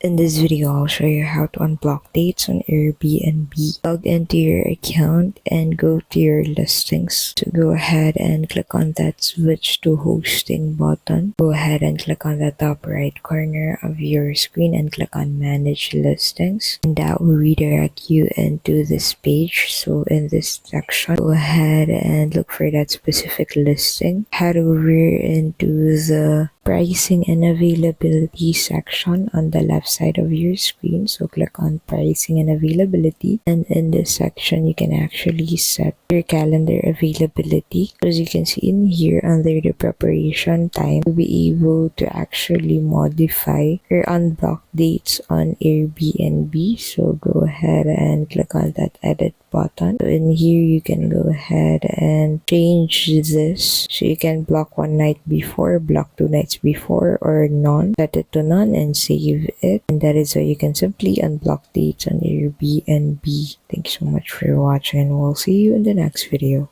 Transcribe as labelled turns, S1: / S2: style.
S1: In this video, I'll show you how to unblock dates on Airbnb. Log into your account and go to your listings. So go ahead and click on that switch to hosting button. Go ahead and click on the top right corner of your screen and click on manage listings. And that will redirect you into this page. So in this section, go ahead and look for that specific listing. Head over into the pricing and availability section on the left side of your screen. So click on pricing and availability, and in this section you can actually set your calendar availability. As you can see in here under the preparation time, you'll be able to actually modify or unblock dates on Airbnb. So go ahead and click on that edit button. So in here you can go ahead and change this, so you can block one night before, block 2 nights before, or none. Set it to none and save it, and that is how you can simply unblock dates on Airbnb. Thank you so much for watching, and we'll see you in the next video.